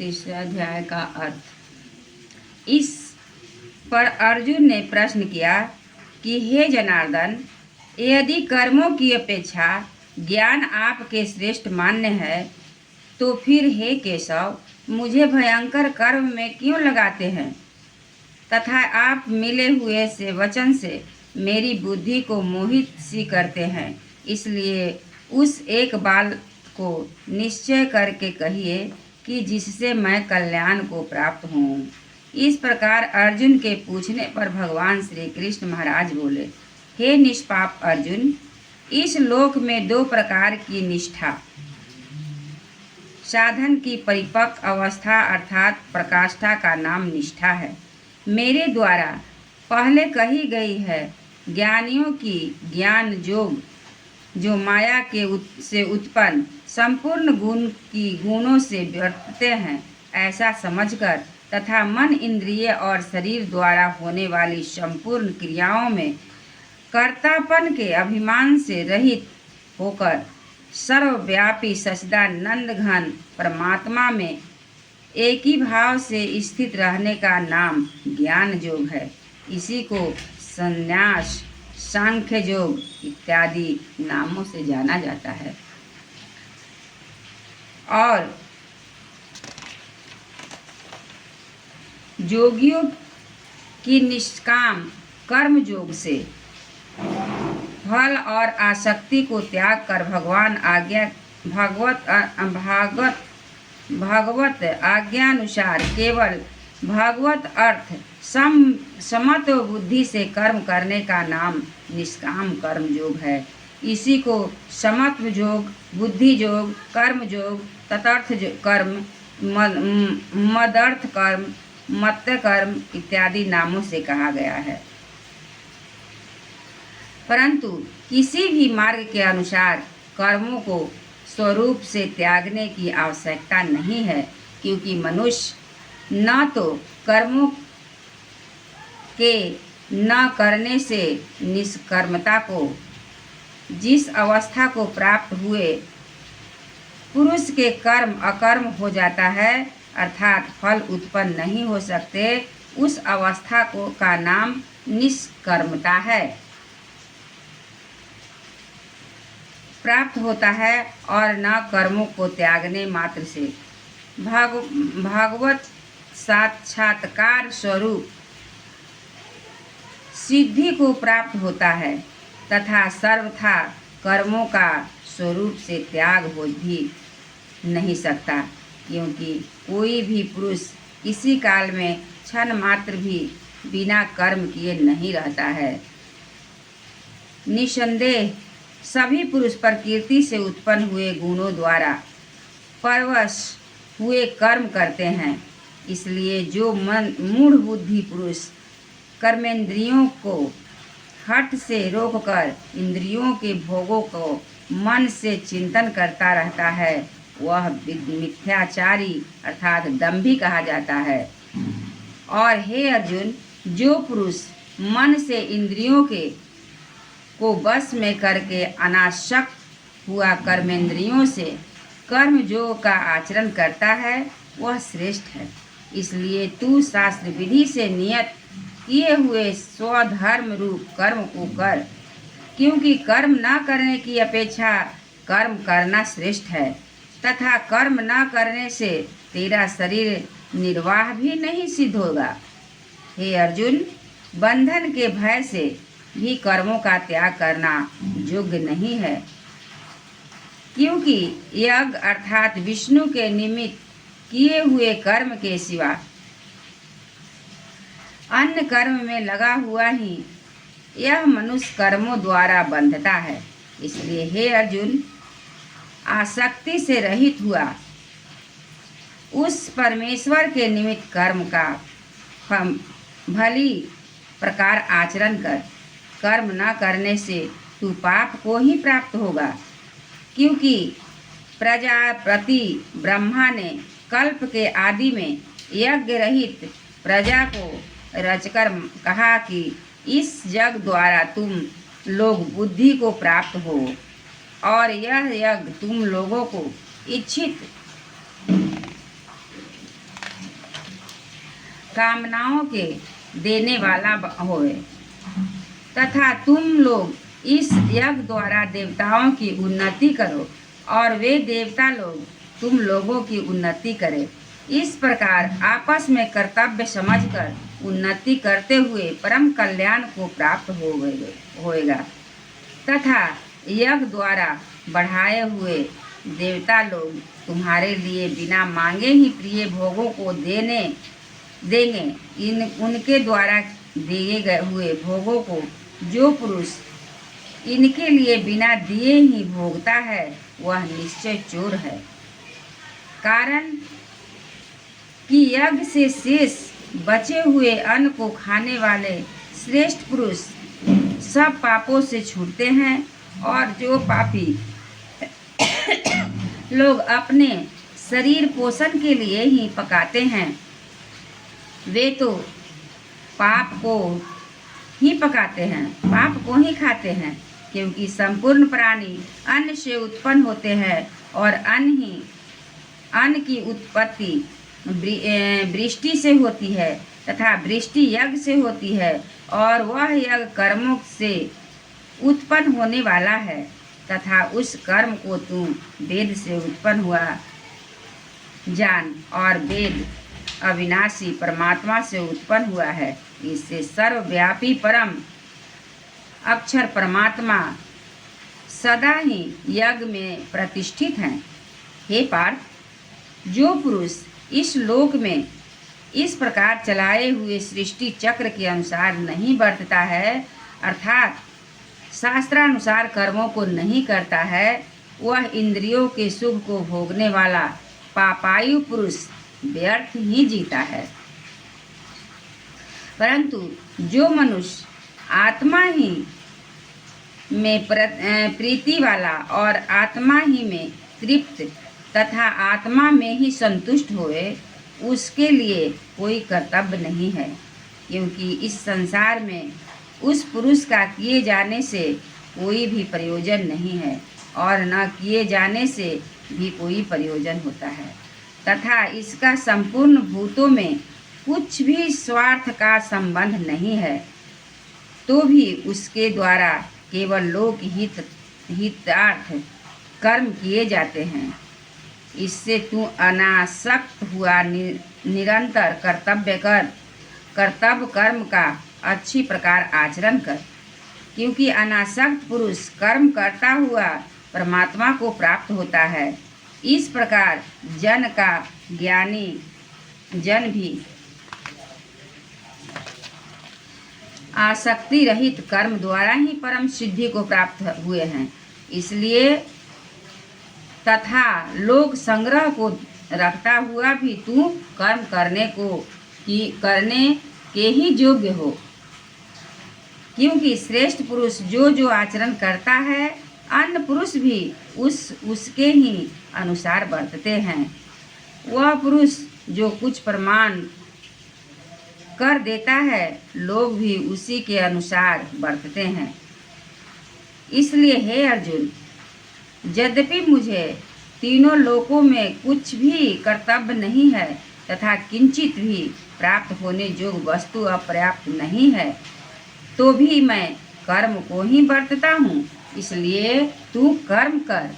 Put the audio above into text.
तीसरे अध्याय का अर्थ। इस पर अर्जुन ने प्रश्न किया कि हे जनार्दन, यदि कर्मों की अपेक्षा ज्ञान आपके श्रेष्ठ मान्य है तो फिर हे केशव, मुझे भयंकर कर्म में क्यों लगाते हैं तथा आप मिले हुए से वचन से मेरी बुद्धि को मोहित सी करते हैं। इसलिए उस एक बात को निश्चय करके कहिए कि जिससे मैं कल्याण को प्राप्त हूँ। इस प्रकार अर्जुन के पूछने पर भगवान श्री कृष्ण महाराज बोले, हे निष्पाप अर्जुन, इस लोक में दो प्रकार की निष्ठा साधन की परिपक्व अवस्था अर्थात प्रकाष्ठा का नाम निष्ठा है। मेरे द्वारा पहले कही गई है। ज्ञानियों की ज्ञान योग जो माया से उत्पन्न संपूर्ण गुण की गुणों से बरतते हैं ऐसा समझकर तथा मन इंद्रिय और शरीर द्वारा होने वाली संपूर्ण क्रियाओं में कर्तापन के अभिमान से रहित होकर सर्वव्यापी सच्चिदानंद घन परमात्मा में एक ही भाव से स्थित रहने का नाम ज्ञान योग है। इसी को संन्यास, सांख्य योग इत्यादि नामों से जाना जाता है। और योगियों की निष्काम कर्म योग से फल और आसक्ति को त्याग कर भगवत आज्ञानुसार केवल भगवत अर्थ समत्व बुद्धि से कर्म करने का नाम निष्काम कर्म योग है। इसी को समत्व योग, बुद्धि योग, कर्म योग, तदर्थ कर्म, मदर्थ कर्म, मत्त कर्म इत्यादि नामों से कहा गया है। परंतु किसी भी मार्ग के अनुसार कर्मों को स्वरूप से त्यागने की आवश्यकता नहीं है, क्योंकि मनुष्य न तो कर्मों के न करने से निष्कर्मता को, जिस अवस्था को प्राप्त हुए पुरुष के कर्म अकर्म हो जाता है अर्थात फल उत्पन्न नहीं हो सकते, उस अवस्था को का नाम निष्कर्मता है प्राप्त होता है और न कर्मों को त्यागने मात्र से भागवत साक्षात्कार स्वरूप सिद्धि को प्राप्त होता है तथा सर्वथा कर्मों का स्वरूप से त्याग हो भी नहीं सकता, क्योंकि कोई भी पुरुष किसी काल में क्षण मात्र भी बिना कर्म किए नहीं रहता है। निसंदेह सभी पुरुष प्रकृति से उत्पन्न हुए गुणों द्वारा परवश हुए कर्म करते हैं। इसलिए जो मूढ़ बुद्धि पुरुष कर्मेंद्रियों को हठ से रोककर इंद्रियों के भोगों को मन से चिंतन करता रहता है, वह मिथ्याचारी अर्थात दंभी कहा जाता है। और हे अर्जुन, जो पुरुष मन से इंद्रियों को वश में करके अनासक्त हुआ कर्मेंद्रियों से कर्म योग का आचरण करता है वह श्रेष्ठ है। इसलिए तू शास्त्र विधि से नियत किए हुए स्वधर्म रूप कर्म को कर, क्योंकि कर्म न करने की अपेक्षा कर्म करना श्रेष्ठ है तथा कर्म न करने से तेरा शरीर निर्वाह भी नहीं सिद्ध होगा। हे अर्जुन, बंधन के भय से भी कर्मों का त्याग करना योग्य नहीं है, क्योंकि यज्ञ अर्थात विष्णु के निमित्त किए हुए कर्म के सिवा अन्य कर्म में लगा हुआ ही यह मनुष्य कर्मों द्वारा बंधता है। इसलिए हे अर्जुन, आसक्ति से रहित हुआ उस परमेश्वर के निमित्त कर्म का भली प्रकार आचरण कर। कर्म न करने से तू पाप को ही प्राप्त होगा, क्योंकि प्रजापति ब्रह्मा ने कल्प के आदि में यज्ञ रहित प्रजा को रचकर कहा कि इस यज्ञ द्वारा तुम लोग बुद्धि को प्राप्त हो और यह यज्ञ तुम लोगों को इच्छित कामनाओं के देने वाला होए, तथा तुम लोग इस यज्ञ द्वारा देवताओं की उन्नति करो और वे देवता लोग तुम लोगों की उन्नति करें। इस प्रकार आपस में कर्तव्य समझकर उन्नति करते हुए परम कल्याण को प्राप्त होएगा तथा यज्ञ द्वारा बढ़ाए हुए देवता लोग तुम्हारे लिए बिना मांगे ही प्रिय भोगों को देंगे। उनके द्वारा दिए गए हुए भोगों को जो पुरुष इनके लिए बिना दिए ही भोगता है वह निश्चय चोर है। कारण कि यज्ञ से शेष बचे हुए अन्न को खाने वाले श्रेष्ठ पुरुष सब पापों से छूटते हैं, और जो पापी लोग अपने शरीर पोषण के लिए ही पकाते हैं वे तो पाप को ही पकाते हैं, पाप को ही खाते हैं, क्योंकि संपूर्ण प्राणी अन्न से उत्पन्न होते हैं और अन्न की उत्पत्ति वृष्टि से होती है तथा वृष्टि यज्ञ से होती है, और वह यज्ञ कर्मों से उत्पन्न होने वाला है तथा उस कर्म को तू वेद से उत्पन्न हुआ जान, और वेद अविनाशी परमात्मा से उत्पन्न हुआ है। इससे सर्वव्यापी परम अक्षर परमात्मा सदा ही यज्ञ में प्रतिष्ठित हैं। हे पार्थ, जो पुरुष इस लोक में इस प्रकार चलाए हुए सृष्टि चक्र के अनुसार नहीं बरतता है, अर्थात शास्त्रानुसार कर्मों को नहीं करता है, वह इंद्रियों के सुख को भोगने वाला पापायु पुरुष व्यर्थ ही जीता है। परंतु जो मनुष्य आत्मा ही में प्रीति वाला और आत्मा ही में तृप्त तथा आत्मा में ही संतुष्ट होए, उसके लिए कोई कर्तव्य नहीं है, क्योंकि इस संसार में उस पुरुष का किए जाने से कोई भी प्रयोजन नहीं है और न किए जाने से भी कोई प्रयोजन होता है, तथा इसका संपूर्ण भूतों में कुछ भी स्वार्थ का संबंध नहीं है, तो भी उसके द्वारा केवल लोक हितार्थ कर्म किए जाते हैं। इससे तू अनासक्त हुआ निरंतर कर्तव्य कर्म का अच्छी प्रकार आचरण कर, क्योंकि अनासक्त पुरुष कर्म करता हुआ परमात्मा को प्राप्त होता है। इस प्रकार जन का ज्ञानी जन भी आसक्ति रहित कर्म द्वारा ही परम सिद्धि को प्राप्त हुए हैं। इसलिए तथा लोक संग्रह को रखता हुआ भी तू कर्म करने के ही योग्य हो, क्योंकि श्रेष्ठ पुरुष जो आचरण करता है अन्य पुरुष भी उसके ही अनुसार बरतते हैं। वह पुरुष जो कुछ प्रमाण कर देता है लोग भी उसी के अनुसार बरतते हैं। इसलिए हे अर्जुन, यद्यपि मुझे तीनों लोकों में कुछ भी कर्तव्य नहीं है तथा किंचित भी प्राप्त होने योग्य वस्तु अपर्याप्त नहीं है, तो भी मैं कर्म को ही बरतता हूँ। इसलिए तू कर्म कर।